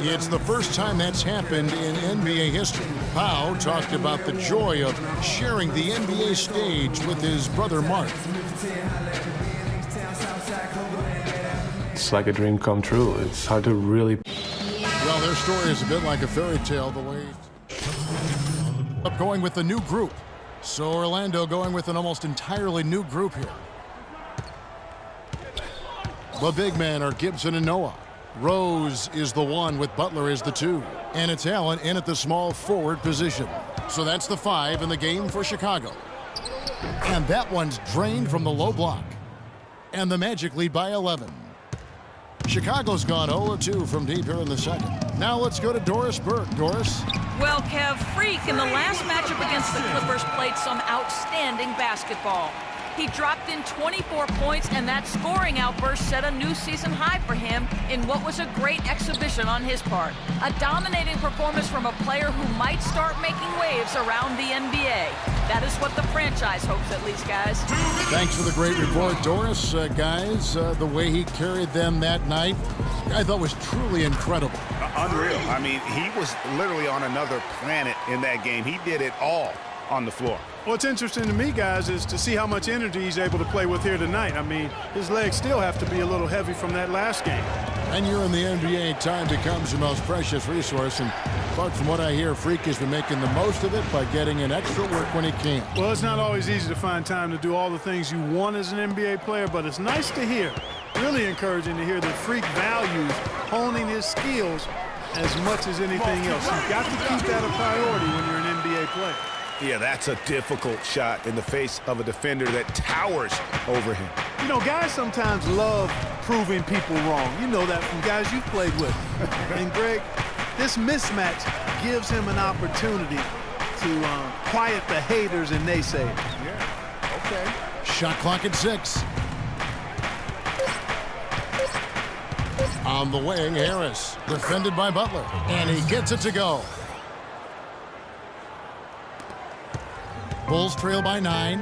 It's the first time that's happened in NBA history. Pau talked about the joy of sharing the NBA stage with his brother Mark. It's like a dream come true. It's hard to really... Well, their story is a bit like a fairy tale, the way... Up going with a new group. So Orlando going with an almost entirely new group here. The big men are Gibson and Noah. Rose is the one with Butler as the two. And it's Allen in at the small forward position. So that's the 5 in the game for Chicago. And that one's drained from the low block. And the Magic lead by 11. Chicago's gone 0-2 from deep here in the second. Now let's go to Doris Burke. Doris? Well, Kev, Freak in the last matchup against the Clippers played some outstanding basketball. He dropped in 24 points, and that scoring outburst set a new season high for him in what was a great exhibition on his part. A dominating performance from a player who might start making waves around the NBA. That is what the franchise hopes, at least, guys. Thanks for the great report, Doris. Guys, the way he carried them that night, I thought was truly incredible. Unreal. I mean, he was literally on another planet in that game. He did it all on the floor. What's interesting to me, guys, is to see how much energy he's able to play with here tonight. I mean, his legs still have to be a little heavy from that last game. And you're in the NBA, time becomes your most precious resource. And apart from what I hear, Freak has been making the most of it by getting in extra work when he can. Well, it's not always easy to find time to do all the things you want as an NBA player, but it's nice to hear, really encouraging to hear that Freak values honing his skills as much as anything else. You've got to keep that a priority when you're an NBA player. Yeah, that's a difficult shot in the face of a defender that towers over him. You know, guys sometimes love proving people wrong. You know that from guys you've played with. And, Greg, this mismatch gives him an opportunity to quiet the haters and naysayers. Yeah, okay. Shot clock at 6. On the wing, Harris, defended by Butler, and he gets it to go. Bulls trail by 9.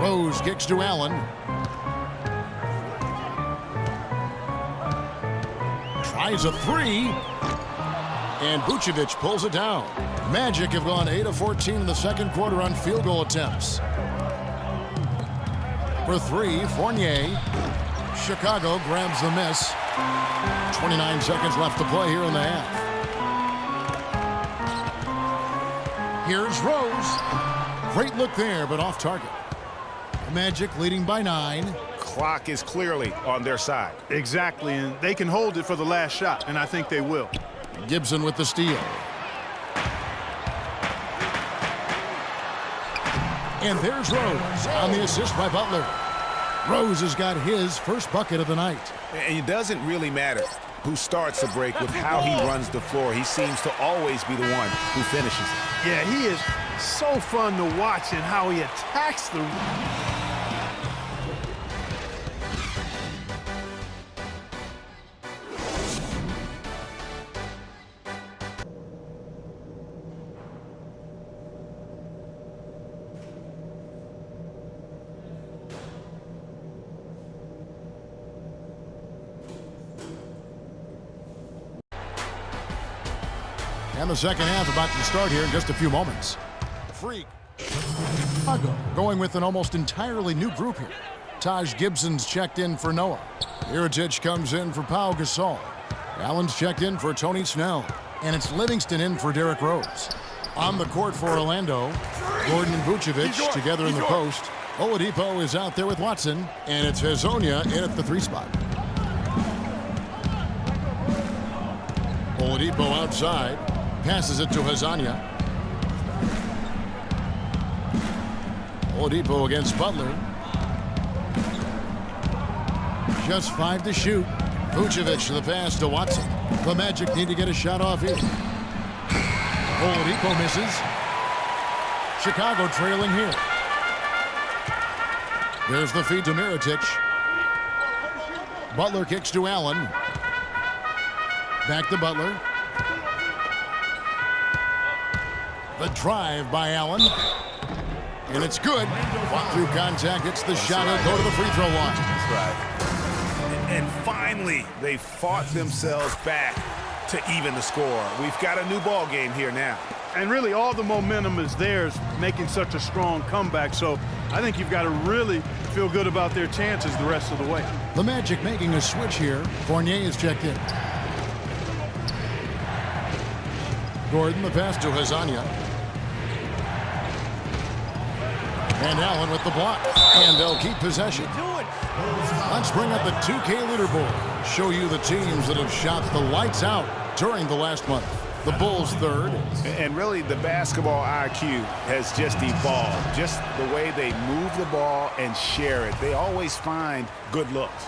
Rose kicks to Allen. Tries a 3. And Vucevic pulls it down. Magic have gone 8 of 14 in the second quarter on field goal attempts. For 3, Fournier. Chicago grabs the miss. 29 seconds left to play here in the half. Here's Rose. Great look there, but off target. Magic leading by 9. Clock is clearly on their side. Exactly, and they can hold it for the last shot, and I think they will. Gibson with the steal. And there's Rose on the assist by Butler. Rose has got his first bucket of the night. And it doesn't really matter who starts the break with how he runs the floor. He seems to always be the one who finishes it. Yeah, he is so fun to watch and how he attacks the... And the second half about to start here in just a few moments. Freak. Chicago going with an almost entirely new group here. Taj Gibson's checked in for Noah. Mirotic comes in for Pau Gasol. Allen's checked in for Tony Snell. And it's Livingston in for Derrick Rose. On the court for Orlando, Gordon and Vucevic together in the post. Oladipo is out there with Watson. And it's Hezonja in at the 3 spot. Oladipo outside. Passes it to Hezonja. Oladipo against Butler. Just 5 to shoot. Vucevic the pass to Watson. The Magic need to get a shot off here. Oladipo misses. Chicago trailing here. There's the feed to Mirotic. Butler kicks to Allen. Back to Butler. The drive by Allen. And it's good. Fought through contact. It's the shot. He'll go to the free throw line. That's right. And finally, they fought themselves back to even the score. We've got a new ball game here now. And really, all the momentum is theirs, making such a strong comeback. So I think you've got to really feel good about their chances the rest of the way. The Magic making a switch here. Fournier is checked in. Gordon, the pass to Hezonja. And Allen with the block. And they'll keep possession. Let's bring up the 2K leaderboard. Show you the teams that have shot the lights out during the last month. The Bulls third. And really, the basketball IQ has just evolved. Just the way they move the ball and share it. They always find good looks.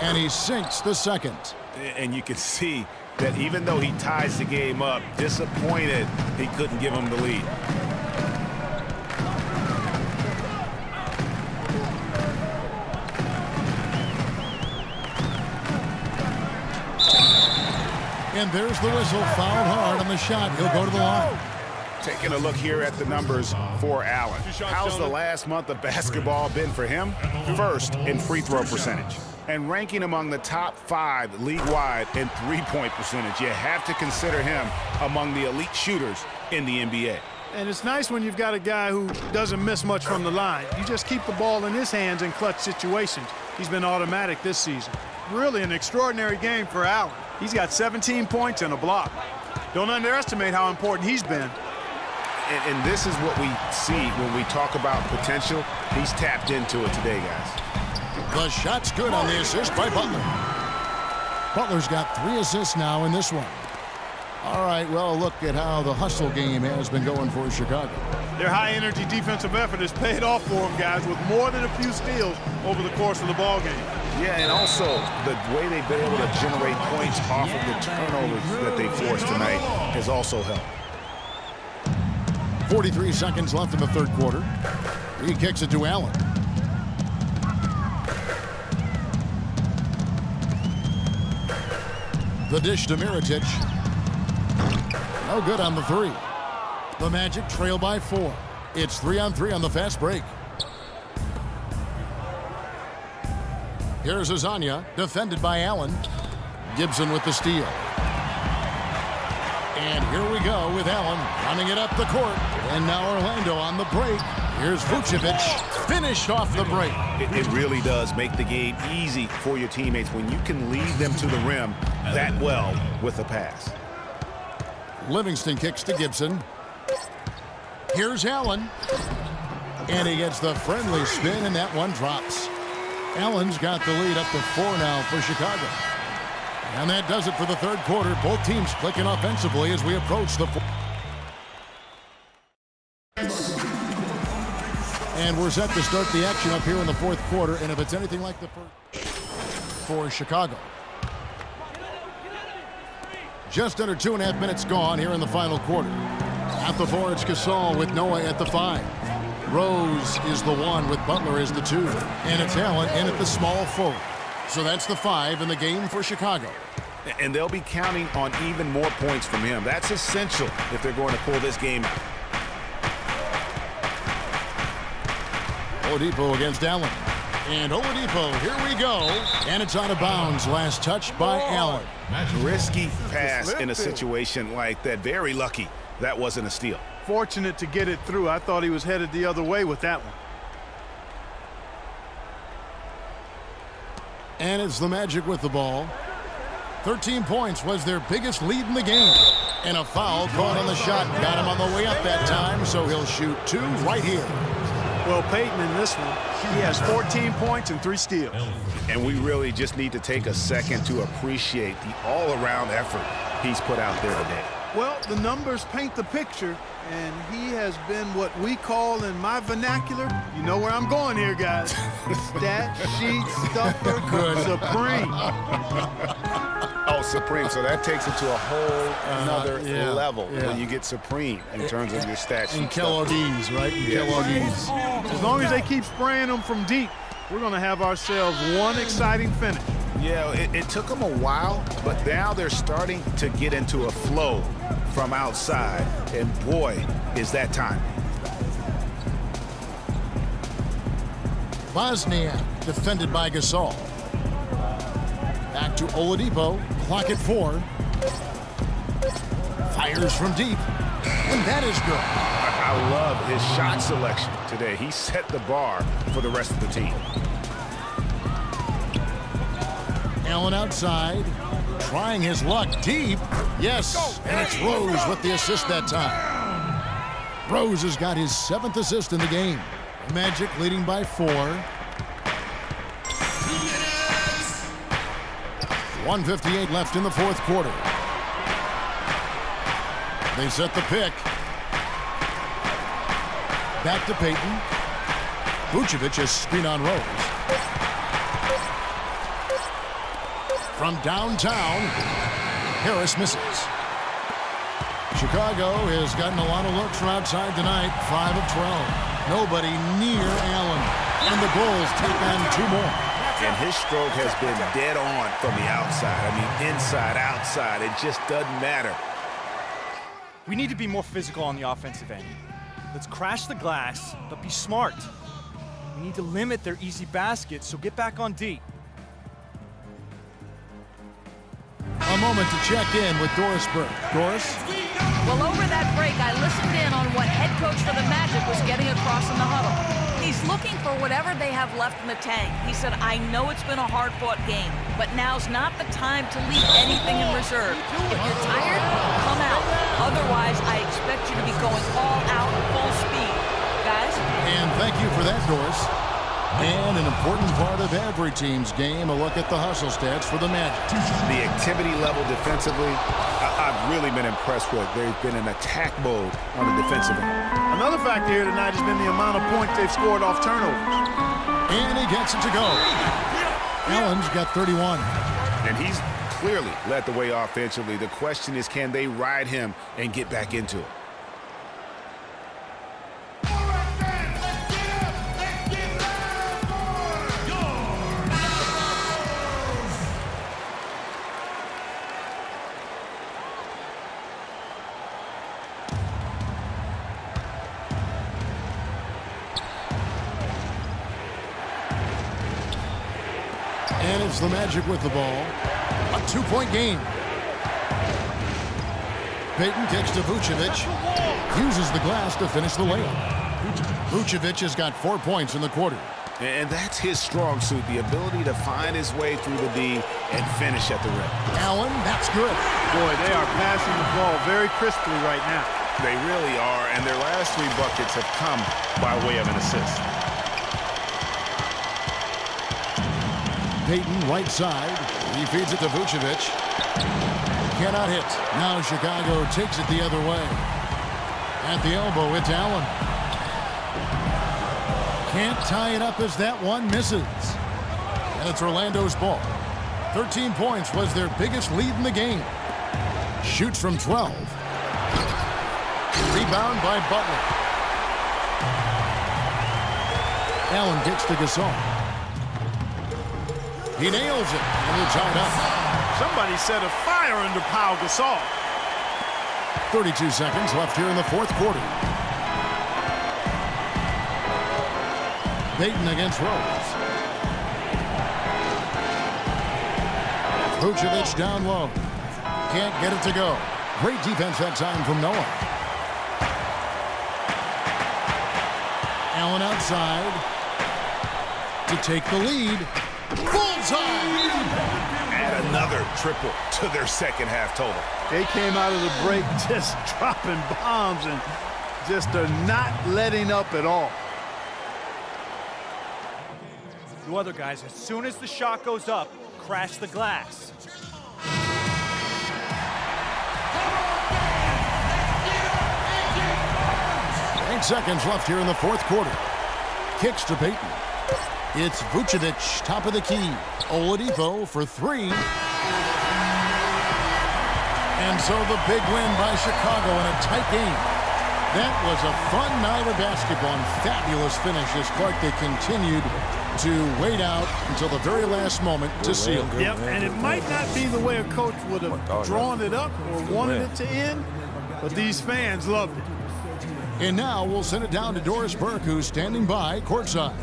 And he sinks the second. And you can see that even though he ties the game up, disappointed he couldn't give him the lead. And there's the whistle, fouled hard on the shot. He'll go to the line. Taking a look here at the numbers for Allen. How's the last month of basketball been for him? First in free throw percentage. And ranking among the top 5 league-wide in three-point percentage. You have to consider him among the elite shooters in the NBA. And it's nice when you've got a guy who doesn't miss much from the line. You just keep the ball in his hands in clutch situations. He's been automatic this season. Really an extraordinary game for Allen. He's got 17 points and a block. Don't underestimate how important he's been. And this is what we see when we talk about potential. He's tapped into it today, guys. The shot's good on the assist by Butler. Butler's got 3 assists now in this one. All right, well, look at how the hustle game has been going for Chicago. Their high-energy defensive effort has paid off for them, guys, with more than a few steals over the course of the ball game. Yeah, and also the way they've been able to generate points off of the turnovers that they forced tonight has also helped. 43 seconds left in the third quarter. He kicks it to Allen. The dish to Mirotic. No good on the 3. The Magic trail by 4. It's 3-on-3 on the fast break. Here's Hezonja, defended by Allen. Gibson with the steal. And here we go with Allen running it up the court. And now Orlando on the break. Here's Vucevic, finished off the break. It really does make the game easy for your teammates when you can lead them to the rim that well with a pass. Livingston kicks to Gibson. Here's Allen. And he gets the friendly spin, and that one drops. Allen's got the lead up to 4 now for Chicago. And that does it for the third quarter. Both teams clicking offensively as we approach the fourth. And we're set to start the action up here in the fourth quarter. And if it's anything like the first for Chicago. Just under 2.5 minutes gone here in the final quarter. At the 4, it's Gasol with Noah at the 5. Rose is the 1 with Butler as the 2. And it's Allen in at the small forward. So that's the 5 in the game for Chicago. And they'll be counting on even more points from him. That's essential if they're going to pull this game out. Oladipo against Allen. And Oladipo, here we go. And it's out of bounds. Last touch by Allen. Risky pass in a situation like that. Very lucky that wasn't a steal. Fortunate to get it through. I thought he was headed the other way with that one. And it's the Magic with the ball. 13 points was their biggest lead in the game. And a foul caught on the shot. Got him on the way up that time, so he'll shoot 2 right here. Well, Peyton in this one, he has 14 points and 3 steals. And we really just need to take a second to appreciate the all-around effort he's put out there today. Well, the numbers paint the picture, and he has been what we call in my vernacular, you know where I'm going here, guys, stat sheet stuffer supreme. Oh, supreme. So that takes it to a whole another level when you get supreme in terms of your stat sheet. And Kellogg's, right? Kellogg's. As long as they keep spraying them from deep, we're going to have ourselves one exciting finish. Yeah, it took them a while, but now they're starting to get into a flow from outside. And boy, is that time. Wozniak defended by Gasol. Back to Oladipo. Clock at 4. Fires from deep. And that is good. I love his shot selection today. He set the bar for the rest of the team. Allen outside. Trying his luck deep. Yes, and it's Rose with the assist that time. Rose has got his 7th assist in the game. Magic leading by 4. 1:58 left in the 4th quarter. They set the pick. Back to Payton. Vucevic has screen on Rose. From downtown, Harris misses. Chicago has gotten a lot of looks from outside tonight. 5 of 12. Nobody near Allen. And the Bulls take on 2 more. And his stroke has been dead on from the outside. I mean, inside, outside. It just doesn't matter. We need to be more physical on the offensive end. Let's crash the glass, but be smart. We need to limit their easy baskets, so get back on D. A moment to check in with Doris Burke. Doris? Well, over that break, I listened in on what head coach for the Magic was getting across in the huddle. He's looking for whatever they have left in the tank. He said, I know it's been a hard-fought game, but now's not the time to leave anything in reserve. If you're tired, come out. Otherwise, I expect you to be going all out full speed. Guys? And thank you for that, Doris. And an important part of every team's game, a look at the hustle stats for the Magic. The activity level defensively, I've really been impressed with. They've been in attack mode on the defensive end. Another factor here tonight has been the amount of points they've scored off turnovers. And he gets it to go. Allen's got 31. And he's clearly led the way offensively. The question is, can they ride him and get back into it? And it's the Magic with the ball. A 2-point game. Payton kicks to Vucevic. Uses the glass to finish the layup. Vucevic has got 4 points in the quarter. And that's his strong suit, the ability to find his way through the D and finish at the rim. Allen, that's good. Boy, they are passing the ball very crisply right now. They really are, and their last 3 buckets have come by way of an assist. Payton right side. He feeds it to Vucevic. Cannot hit. Now Chicago takes it the other way. At the elbow, it's Allen. Can't tie it up as that one misses. And it's Orlando's ball. 13 points was their biggest lead in the game. Shoots from 12. Rebound by Butler. Allen gets to Gasol. He nails it, and they're tied up. Somebody set a fire under Pau Gasol. 32 seconds left here in the 4th quarter. Payton against Rose. Vucevic down low. Can't get it to go. Great defense that time from Noah. Allen outside to take the lead. Bullseye! Add another triple to their second half total. They came out of the break just dropping bombs and just are not letting up at all. You other guys, as soon as the shot goes up, crash the glass. Eight seconds left here in the 4th quarter. Kicks to Payton. It's Vucevic, top of the key. Oladipo for 3. And so the big win by Chicago in a tight game. That was a fun night of basketball and fabulous finish as Clark, they continued to wait out until the very last moment to seal. Yep, and it might not be the way a coach would have drawn it up or wanted it to end, but these fans loved it. And now we'll send it down to Doris Burke, who's standing by courtside.